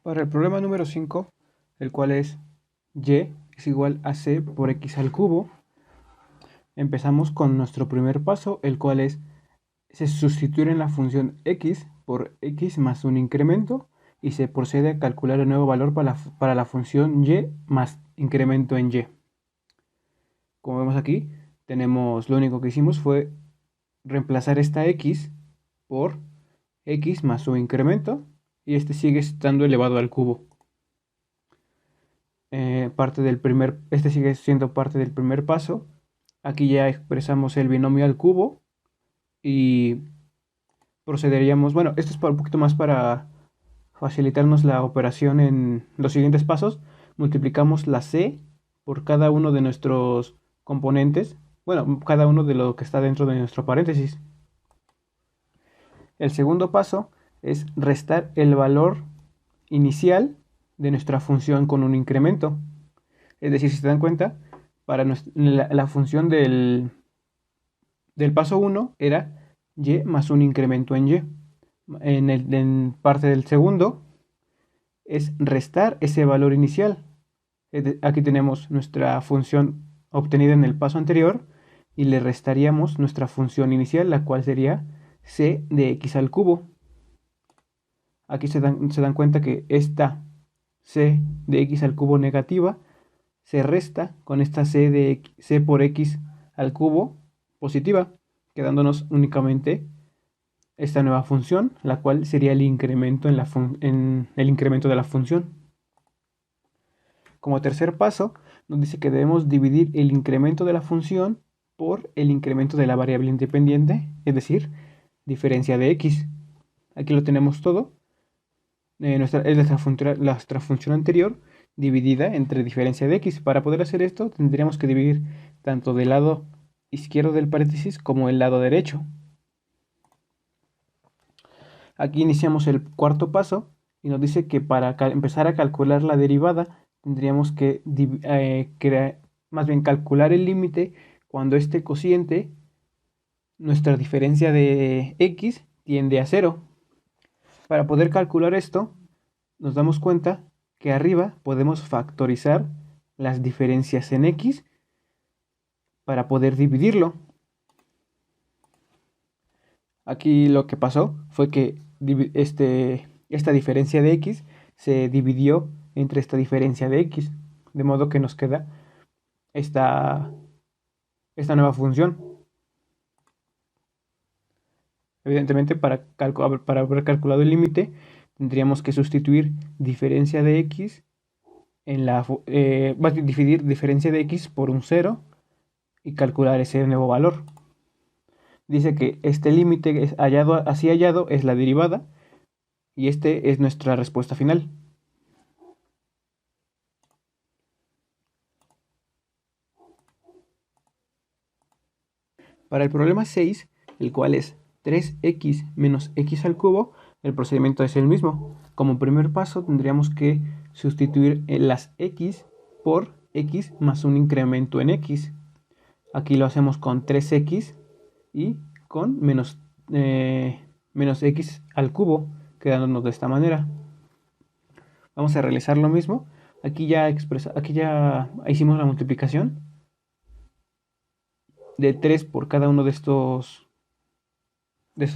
Para el problema número 5, el cual es y es igual a c por x al cubo, empezamos con nuestro primer paso, el cual es se sustituir en la función x por x más un incremento y se procede a calcular el nuevo valor para la función y más incremento en y. Como vemos aquí, lo único que hicimos fue reemplazar esta x por x más su incremento y este sigue estando elevado al cubo. Este sigue siendo parte del primer paso. Aquí ya expresamos el binomio al cubo y procederíamos, bueno, esto es para un poquito más para facilitarnos la operación en los siguientes pasos. Multiplicamos la c por cada uno de nuestros componentes, bueno, cada uno de lo que está dentro de nuestro paréntesis. El segundo paso es restar el valor inicial de nuestra función con un incremento. Es decir, si se dan cuenta, para la función del paso 1 era y más un incremento en y. En parte del segundo es restar ese valor inicial. Aquí tenemos nuestra función obtenida en el paso anterior y le restaríamos nuestra función inicial, la cual sería c de x al cubo. Aquí se dan cuenta que esta c de x al cubo negativa se resta con esta c por x al cubo positiva, quedándonos únicamente esta nueva función, la cual sería el incremento en el incremento de la función. Como tercer paso, nos dice que debemos dividir el incremento de la función por el incremento de la variable independiente, es decir, diferencia de x. Aquí lo tenemos todo. Nuestra función anterior dividida entre diferencia de x. Para poder hacer esto, tendríamos que dividir tanto del lado izquierdo del paréntesis como el lado derecho. Aquí iniciamos el cuarto paso y nos dice que para empezar a calcular la derivada tendríamos que más bien calcular el límite cuando este cociente, nuestra diferencia de x, tiende a 0. Para poder calcular esto, nos damos cuenta que arriba podemos factorizar las diferencias en x para poder dividirlo. Aquí lo que pasó fue que esta diferencia de x se dividió entre esta diferencia de x, de modo que nos queda esta nueva función. Evidentemente, para haber calculado el límite, tendríamos que sustituir diferencia de x dividir diferencia de x por un 0 y calcular ese nuevo valor. Dice que este límite así hallado es la derivada y este es nuestra respuesta final. Para el problema 6, el cual es 3x menos x al cubo, el procedimiento es el mismo. Como primer paso tendríamos que sustituir las x por x más un incremento en x. Aquí lo hacemos con 3x y con menos x al cubo, quedándonos de esta manera. Vamos a realizar lo mismo. Aquí ya hicimos la multiplicación de 3 por cada uno de estos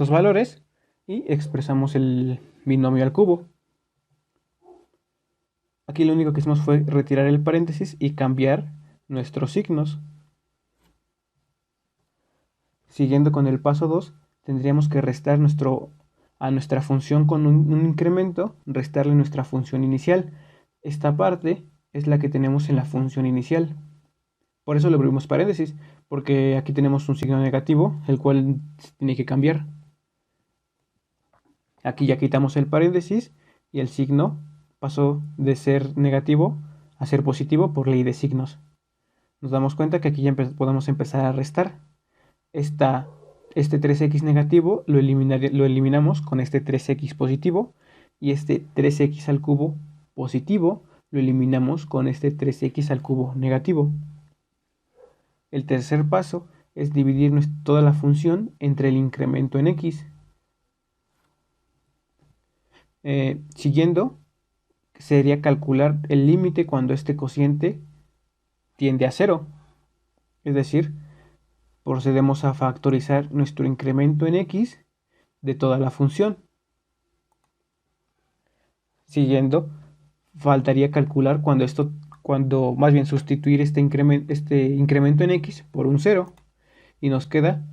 valores y expresamos el binomio al cubo. Aquí lo único que hicimos fue retirar el paréntesis y cambiar nuestros signos. Siguiendo con el paso 2, tendríamos que restar a nuestra función con un incremento, restarle nuestra función inicial. Esta parte es la que tenemos en la función inicial. Por eso le abrimos paréntesis, porque aquí tenemos un signo negativo, el cual tiene que cambiar. Aquí ya quitamos el paréntesis y el signo pasó de ser negativo a ser positivo por ley de signos. Nos damos cuenta que aquí ya podemos empezar a restar. Este 3x negativo lo eliminamos con este 3x positivo y este 3x al cubo positivo lo eliminamos con este 3x al cubo negativo. El tercer paso es dividir toda la función entre el incremento en x. Siguiendo, sería calcular el límite cuando este cociente tiende a cero. Es decir, procedemos a factorizar nuestro incremento en x de toda la función. Siguiendo, faltaría calcular cuando más bien sustituir este incremento en x por un 0, y nos queda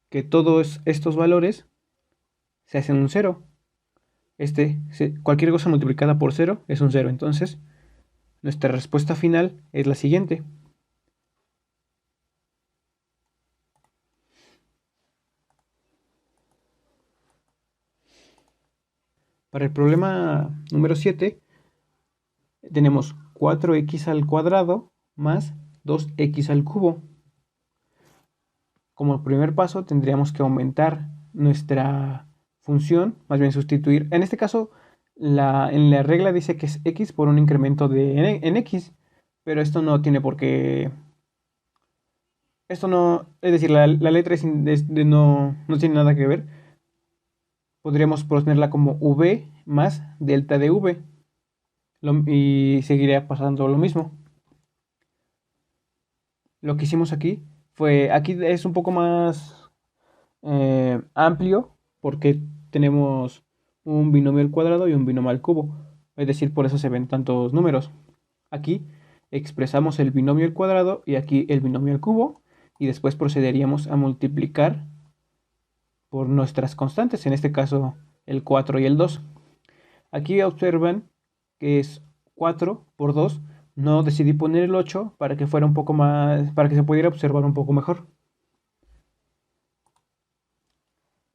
que todos estos valores se hacen un 0. Cualquier cosa multiplicada por 0 es un 0. Entonces, nuestra respuesta final es la siguiente. Para el problema número 7, tenemos 4x al cuadrado más 2x al cubo. Como primer paso, tendríamos que aumentar nuestra función, más bien sustituir. En este caso, en la regla dice que es x por un incremento en x, pero esto no tiene por qué. Esto no, es decir, la letra no tiene nada que ver. Podríamos ponerla como v más delta de v, y seguiría pasando lo mismo. Lo que hicimos aquí es un poco más amplio, porque tenemos un binomio al cuadrado y un binomio al cubo. Es decir, por eso se ven tantos números. Aquí expresamos el binomio al cuadrado y aquí el binomio al cubo, y después procederíamos a multiplicar por nuestras constantes, en este caso el 4 y el 2. Aquí observan que es 4 por 2. No decidí poner el 8 para que fuera un poco más, para que se pudiera observar un poco mejor.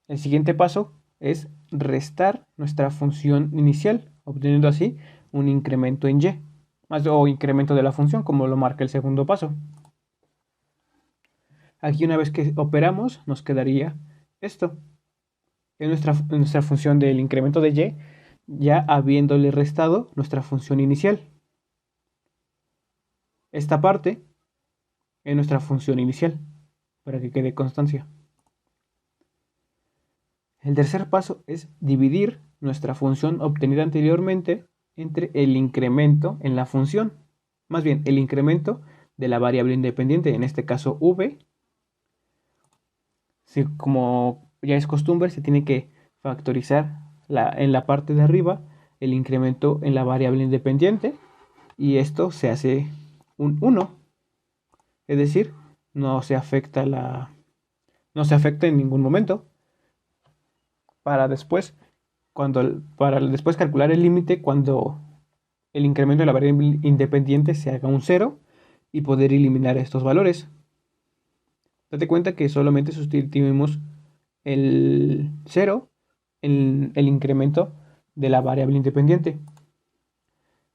El siguiente paso es restar nuestra función inicial, obteniendo así un incremento en y, o incremento de la función, como lo marca el segundo paso. Aquí, una vez que operamos, nos quedaría esto. Es nuestra función del incremento de y, ya habiéndole restado nuestra función inicial. Esta parte es nuestra función inicial, para que quede constancia. El tercer paso es dividir nuestra función obtenida anteriormente entre el incremento en la función, más bien el incremento de la variable independiente, en este caso v. Como ya es costumbre, se tiene que factorizar en la parte de arriba el incremento en la variable independiente, y esto se hace un 1, es decir, no se afecta en ningún momento, para después calcular el límite cuando el incremento de la variable independiente se haga un 0 y poder eliminar estos valores. Date cuenta que solamente sustituimos el 0 en el incremento de la variable independiente.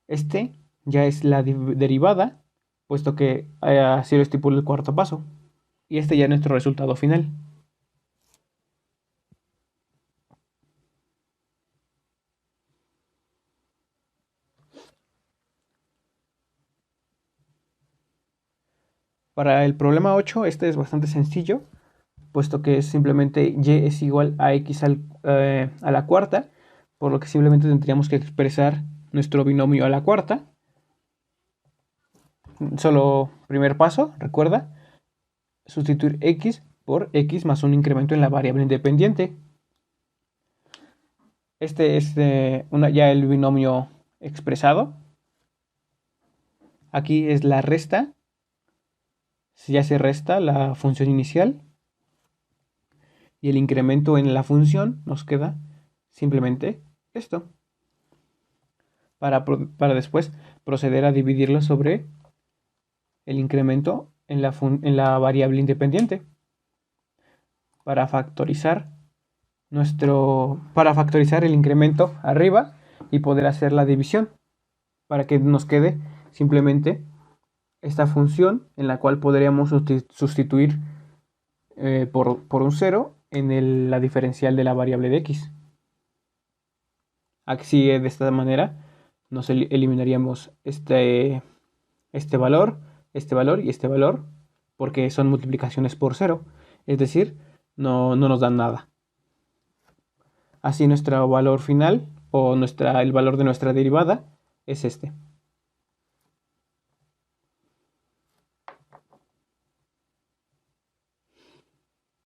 Este ya es la derivada, puesto que así lo estipula el cuarto paso. Y este ya es nuestro resultado final. Para el problema 8, este es bastante sencillo, puesto que simplemente y es igual a x a la cuarta, por lo que simplemente tendríamos que expresar nuestro binomio a la cuarta. Solo primer paso, recuerda, sustituir x por x más un incremento en la variable independiente. Este es ya el binomio expresado. Aquí es la resta. Ya se resta la función inicial, y el incremento en la función nos queda simplemente esto, para después proceder a dividirlo sobre el incremento en la variable independiente, para factorizar el incremento arriba y poder hacer la división, para que nos quede simplemente esta función, en la cual podríamos sustituir por un 0 en la diferencial de la variable de x. Así, de esta manera, nos eliminaríamos este valor y este valor, porque son multiplicaciones por 0, es decir, no nos dan nada. Así, nuestro valor final o el valor de nuestra derivada es este.